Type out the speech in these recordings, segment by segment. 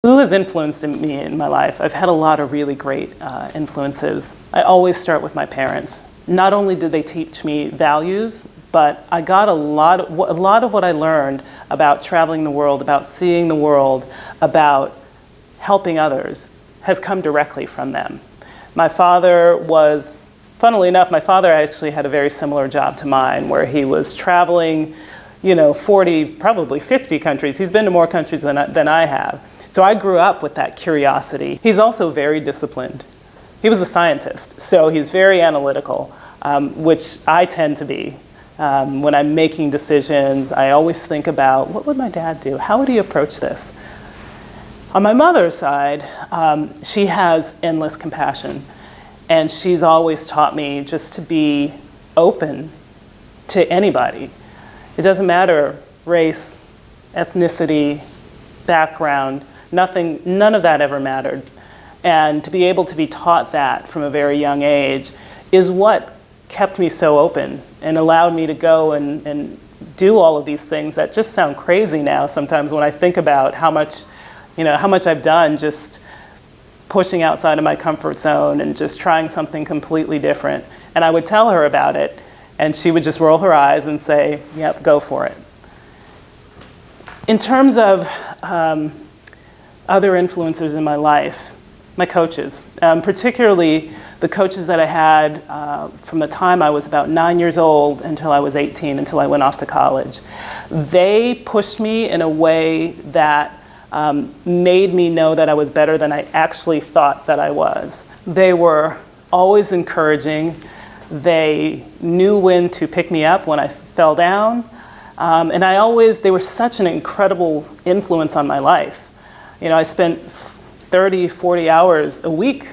Who has influenced me in my life? I've had a lot of really great influences. I always start with my parents. Not only did they teach me values, but I got a lot of what I learned about traveling the world, about seeing the world, about helping others has come directly from them. My father was, funnily enough, my father actually had a very similar job to mine, where he was traveling, 40, probably 50 countries. He's been to more countries than I have. So I grew up with that curiosity. He's also very disciplined. He was a scientist, so he's very analytical, which I tend to be. When I'm making decisions, I always think about, what would my dad do? How would he approach this? On my mother's side, she has endless compassion, and she's always taught me just to be open to anybody. It doesn't matter race, ethnicity, background, none of that ever mattered. And to be able to be taught that from a very young age is what kept me so open and allowed me to go and do all of these things that just sound crazy now sometimes when I think about how much I've done just pushing outside of my comfort zone and just trying something completely different. And I would tell her about it, and she would just roll her eyes and say, yep, go for it. In terms of other influencers in my life, my coaches, particularly the coaches that I had from the time I was about 9 years old until I was 18, until I went off to college. They pushed me in a way that made me know that I was better than I actually thought that I was. They were always encouraging. They knew when to pick me up when I fell down. And they were such an incredible influence on my life. I spent 30, 40 hours a week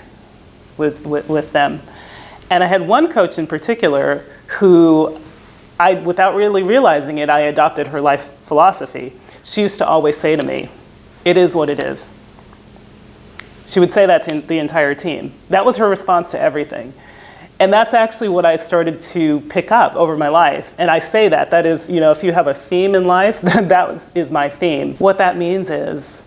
with them. And I had one coach in particular who without really realizing it, I adopted her life philosophy. She used to always say to me, "It is what it is." She would say that to the entire team. That was her response to everything. And that's actually what I started to pick up over my life. And I say that is, if you have a theme in life, then that is my theme. What that means is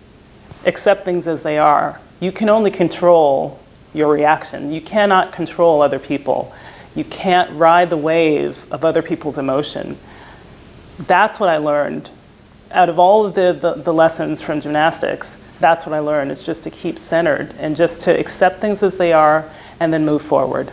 accept things as they are. You can only control your reaction. You cannot control other people. You can't ride the wave of other people's emotion. That's what I learned. Out of all of the lessons from gymnastics, that's what I learned, is just to keep centered and just to accept things as they are and then move forward.